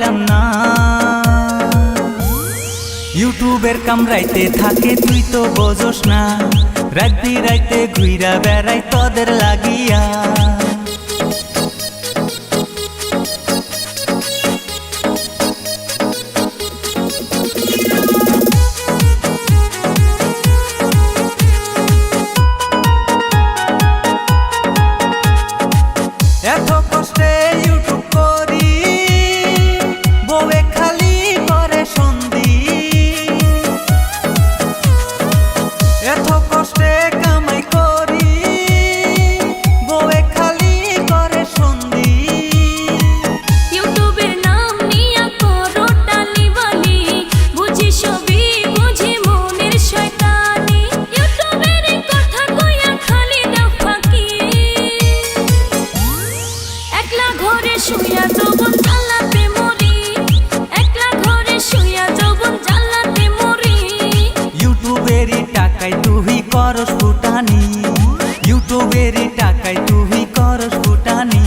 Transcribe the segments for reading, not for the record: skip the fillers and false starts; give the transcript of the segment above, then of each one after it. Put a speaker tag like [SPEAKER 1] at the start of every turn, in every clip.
[SPEAKER 1] পাইলাম না। ইউটিউবের কামড়াইতে থাকে তুই তো বোঝস না, রাত বিরাইতে ঘুইরা বেড়াই তোদের লাগিয়া। এত কষ্টে ইউটিউব করি, বউয়ে খালি করে সন্ধি। এত কষ্টে কামাই করি, বউয়ে খালি করে সন্ধি।
[SPEAKER 2] ইউটিউবের নাম নিয়া করো টালিবালি, বুঝি সবই বুঝি মনের শয়তানি। ইউটিউবের কথা কইয়া খালি দাও ফাঁকি, একলা ঘরে শুইয়া যৌবন জ্বালাতে মরি, একলা ঘরে শুইয়া যৌবন জ্বালাতে মরি।
[SPEAKER 1] ইউটিউবেরই টাকায় তুই করস ফুটানি, ইউটিউবেরই টাকায় তুই করস ফুটানি।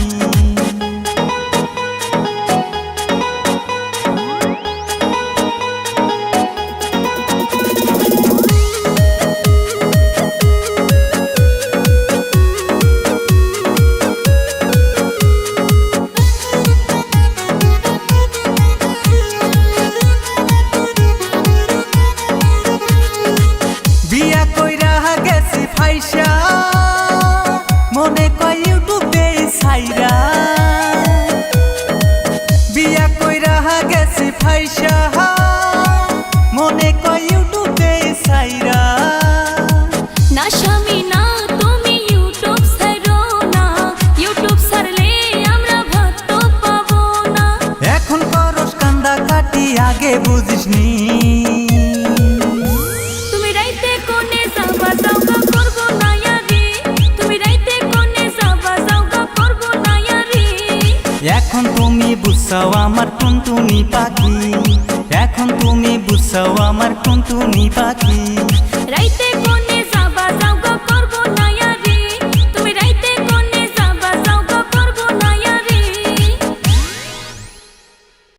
[SPEAKER 1] বিয়া কইরা গেছি ফাইসা, মনে কয় ইউটিউবে ছাইরা। বিয়া কইরা গেছি ফাইসা, মনে কয় ইউটিউবে ছাইরা।
[SPEAKER 2] না স্বামী না তুমি ইউটিউব ছাইরো না, ইউটিউব ছাড়লে আমরা ভাত তো পাবো না।
[SPEAKER 1] এখন করস কান্দা কাটি আগে বুঝিসনি।
[SPEAKER 2] তুমি রাইতে কোনে যাবা যাওগা করবো না ইয়ারি, তুমি রাইতে কোনে যাবা যাওগা করবো না ইয়ারি।
[SPEAKER 1] এখন তুমি বুঝছাও আমার টুনটুনি পাখি, এখন তুমি বুঝছাও আমার টুনটুনি পাখি।
[SPEAKER 2] রাইতে কোনে